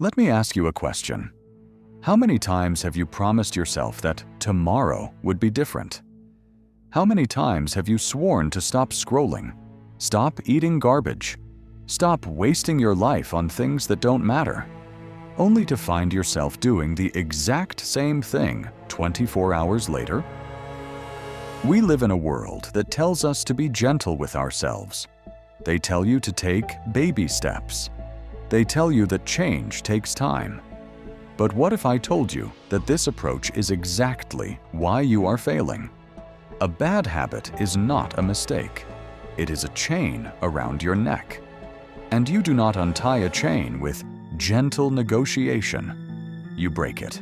Let me ask you a question. How many times have you promised yourself that tomorrow would be different? How many times have you sworn to stop scrolling, stop eating garbage, stop wasting your life on things that don't matter, only to find yourself doing the exact same thing 24 hours later? We live in a world that tells us to be gentle with ourselves. They tell you to take baby steps. They tell you that change takes time. But what if I told you that this approach is exactly why you are failing? A bad habit is not a mistake. It is a chain around your neck. And you do not untie a chain with gentle negotiation. You break it.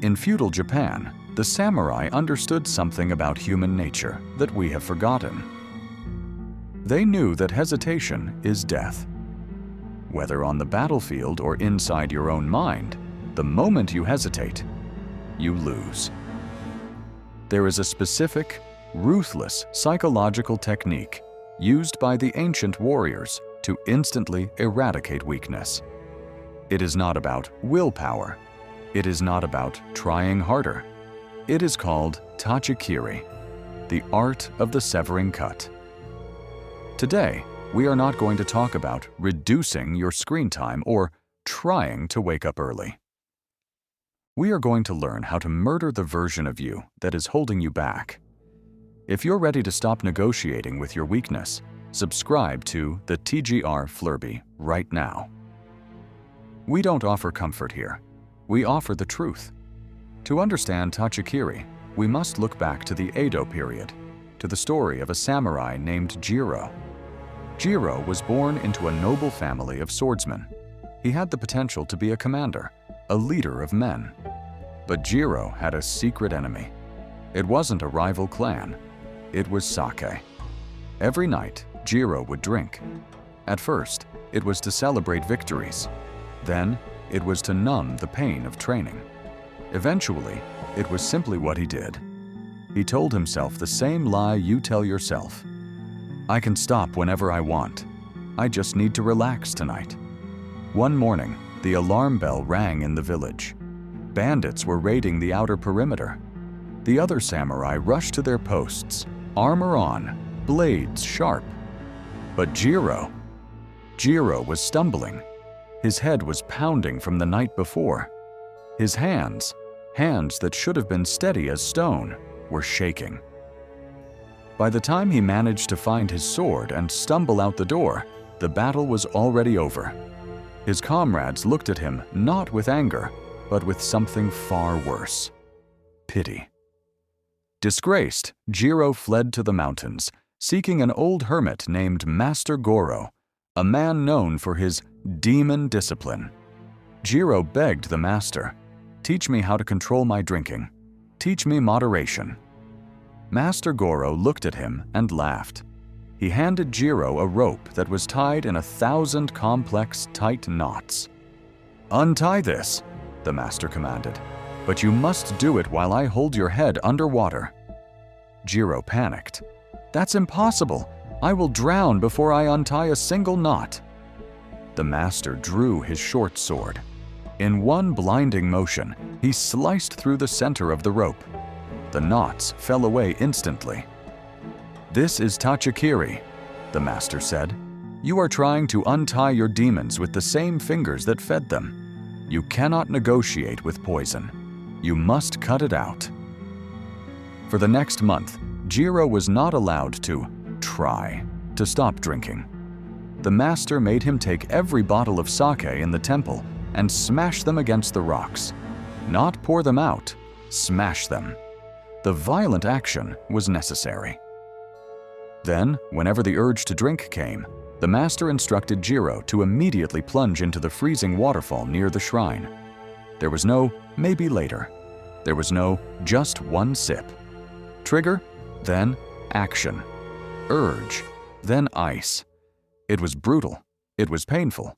In feudal Japan, the samurai understood something about human nature that we have forgotten. They knew that hesitation is death. Whether on the battlefield or inside your own mind, the moment you hesitate, you lose. There is a specific, ruthless psychological technique used by the ancient warriors to instantly eradicate weakness. It is not about willpower. It is not about trying harder. It is called tachikiri, the art of the severing cut. Today, we are not going to talk about reducing your screen time or trying to wake up early. We are going to learn how to murder the version of you that is holding you back. If you're ready to stop negotiating with your weakness, subscribe to the TGR Flurby right now. We don't offer comfort here. We offer the truth. To understand tachikiri, we must look back to the Edo period, to the story of a samurai named Jiro. Jiro was born into a noble family of swordsmen. He had the potential to be a commander, a leader of men. But Jiro had a secret enemy. It wasn't a rival clan. It was sake. Every night, Jiro would drink. At first, it was to celebrate victories. Then, it was to numb the pain of training. Eventually, it was simply what he did. He told himself the same lie you tell yourself. I can stop whenever I want. I just need to relax tonight. One morning, the alarm bell rang in the village. Bandits were raiding the outer perimeter. The other samurai rushed to their posts, armor on, blades sharp. But Jiro was stumbling. His head was pounding from the night before. His hands that should have been steady as stone, were shaking. By the time he managed to find his sword and stumble out the door, the battle was already over. His comrades looked at him not with anger, but with something far worse: pity. Disgraced, Jiro fled to the mountains, seeking an old hermit named Master Goro, a man known for his demon discipline. Jiro begged the master, "Teach me how to control my drinking. Teach me moderation." Master Goro looked at him and laughed. He handed Jiro a rope that was tied in 1,000 complex, tight knots. "Untie this," the master commanded, "but you must do it while I hold your head underwater." Jiro panicked. "That's impossible. I will drown before I untie a single knot." The master drew his short sword. In one blinding motion, he sliced through the center of the rope. The knots fell away instantly. "This is tachikiri," the master said. "You are trying to untie your demons with the same fingers that fed them. You cannot negotiate with poison. You must cut it out." For the next month, Jiro was not allowed to try to stop drinking. The master made him take every bottle of sake in the temple and smash them against the rocks. Not pour them out, smash them. The violent action was necessary. Then, whenever the urge to drink came, the master instructed Jiro to immediately plunge into the freezing waterfall near the shrine. There was no maybe later. There was no just one sip. Trigger, then action. Urge, then ice. It was brutal. It was painful.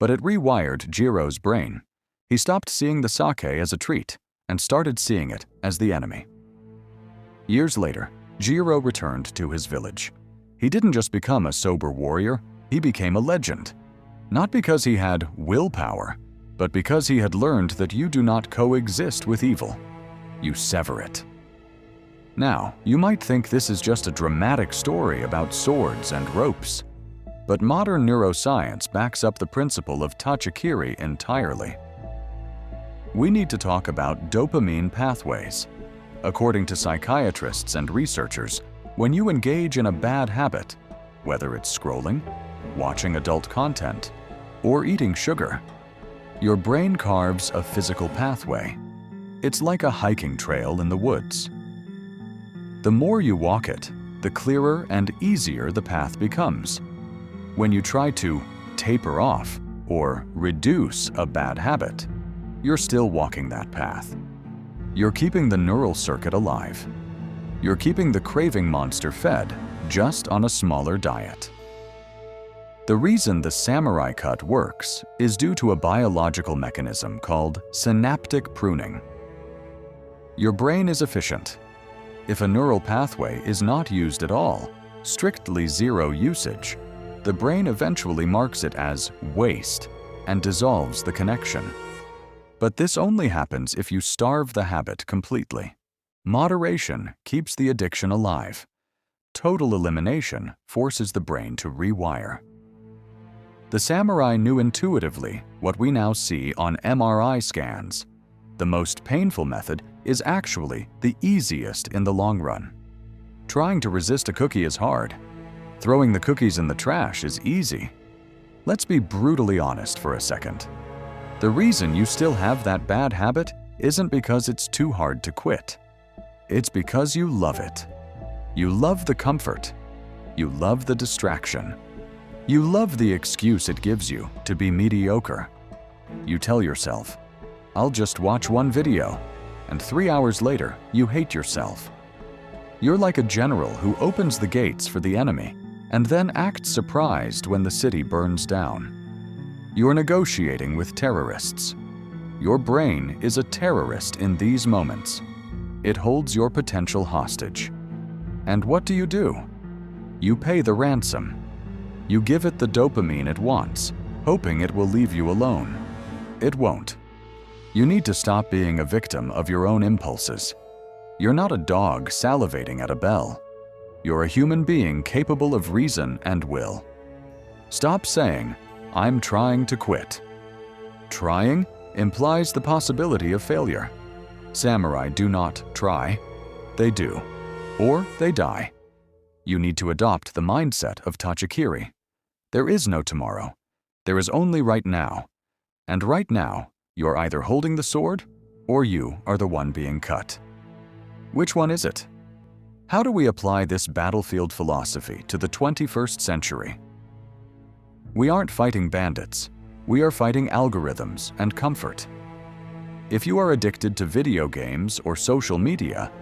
But it rewired Jiro's brain. He stopped seeing the sake as a treat and started seeing it as the enemy. Years later, Jiro returned to his village. He didn't just become a sober warrior, he became a legend. Not because he had willpower, but because he had learned that you do not coexist with evil. You sever it. Now, you might think this is just a dramatic story about swords and ropes, but modern neuroscience backs up the principle of Tachikiri entirely. We need to talk about dopamine pathways. According to psychiatrists and researchers, when you engage in a bad habit, whether it's scrolling, watching adult content, or eating sugar, your brain carves a physical pathway. It's like a hiking trail in the woods. The more you walk it, the clearer and easier the path becomes. When you try to taper off or reduce a bad habit, you're still walking that path. You're keeping the neural circuit alive. You're keeping the craving monster fed, just on a smaller diet. The reason the samurai cut works is due to a biological mechanism called synaptic pruning. Your brain is efficient. If a neural pathway is not used at all, strictly zero usage, the brain eventually marks it as waste and dissolves the connection. But this only happens if you starve the habit completely. Moderation keeps the addiction alive. Total elimination forces the brain to rewire. The samurai knew intuitively what we now see on MRI scans. The most painful method is actually the easiest in the long run. Trying to resist a cookie is hard. Throwing the cookies in the trash is easy. Let's be brutally honest for a second. The reason you still have that bad habit isn't because it's too hard to quit. It's because you love it. You love the comfort. You love the distraction. You love the excuse it gives you to be mediocre. You tell yourself, "I'll just watch one video," and 3 hours later, you hate yourself. You're like a general who opens the gates for the enemy and then acts surprised when the city burns down. You're negotiating with terrorists. Your brain is a terrorist in these moments. It holds your potential hostage. And what do? You pay the ransom. You give it the dopamine it wants, hoping it will leave you alone. It won't. You need to stop being a victim of your own impulses. You're not a dog salivating at a bell. You're a human being capable of reason and will. Stop saying, "I'm trying to quit." Trying implies the possibility of failure. Samurai do not try. They do. Or they die. You need to adopt the mindset of Tachikiri. There is no tomorrow. There is only right now. And right now, you're either holding the sword or you are the one being cut. Which one is it? How do we apply this battlefield philosophy to the 21st century? We aren't fighting bandits. We are fighting algorithms and comfort. If you are addicted to video games or social media,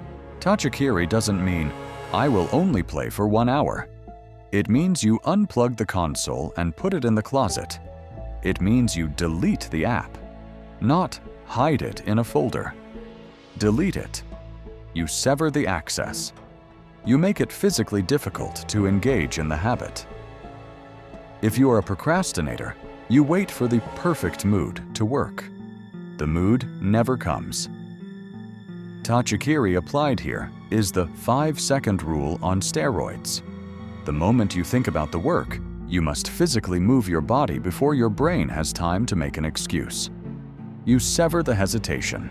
Tachikiri doesn't mean, "I will only play for 1 hour." It means you unplug the console and put it in the closet. It means you delete the app, not hide it in a folder. Delete it. You sever the access. You make it physically difficult to engage in the habit. If you are a procrastinator, you wait for the perfect mood to work. The mood never comes. Tachikiri applied here is the 5-second rule on steroids. The moment you think about the work, you must physically move your body before your brain has time to make an excuse. You sever the hesitation.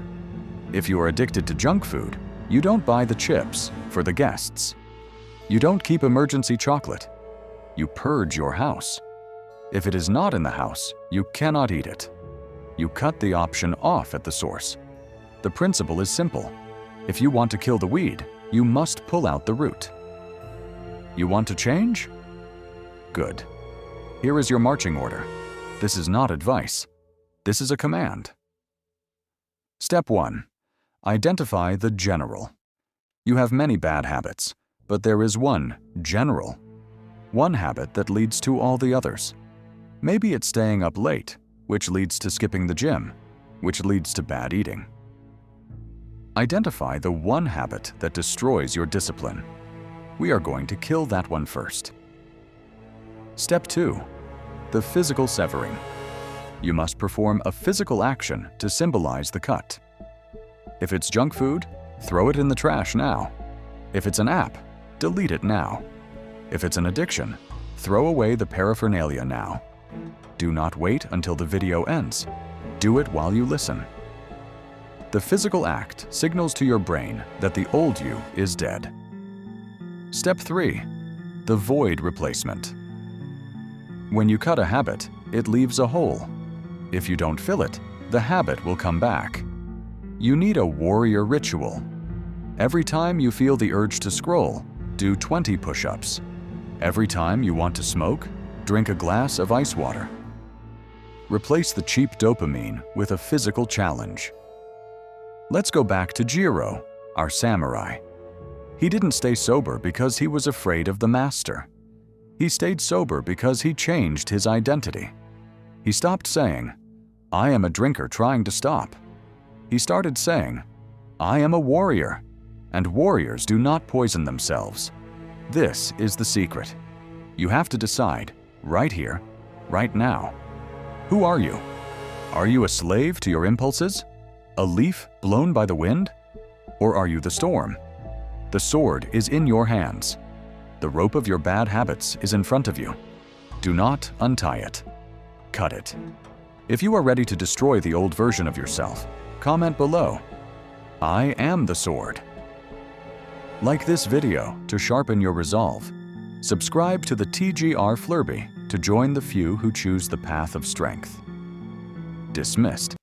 If you are addicted to junk food, you don't buy the chips for the guests. You don't keep emergency chocolate. You purge your house. If it is not in the house, you cannot eat it. You cut the option off at the source. The principle is simple. If you want to kill the weed, you must pull out the root. You want to change? Good. Here is your marching order. This is not advice. This is a command. Step 1. Identify the general. You have many bad habits, but there is one general. One habit that leads to all the others. Maybe it's staying up late, which leads to skipping the gym, which leads to bad eating. Identify the one habit that destroys your discipline. We are going to kill that one first. Step 2. the physical severing. You must perform a physical action to symbolize the cut. If it's junk food, throw it in the trash now. If it's an app, delete it now. If it's an addiction, throw away the paraphernalia now. Do not wait until the video ends. Do it while you listen. The physical act signals to your brain that the old you is dead. Step 3. The void replacement. When you cut a habit, it leaves a hole. If you don't fill it, the habit will come back. You need a warrior ritual. Every time you feel the urge to scroll, do 20 push-ups. Every time you want to smoke, drink a glass of ice water. Replace the cheap dopamine with a physical challenge. Let's go back to Jiro, our samurai. He didn't stay sober because he was afraid of the master. He stayed sober because he changed his identity. He stopped saying, "I am a drinker trying to stop." He started saying, "I am a warrior, and warriors do not poison themselves." This is the secret. You have to decide, right here, right now. Who are you? Are you a slave to your impulses? A leaf blown by the wind? Or are you the storm? The sword is in your hands. The rope of your bad habits is in front of you. Do not untie it. Cut it. If you are ready to destroy the old version of yourself, comment below. I am the sword. Like this video to sharpen your resolve. Subscribe to the TGR Flurby to join the few who choose the path of strength. Dismissed.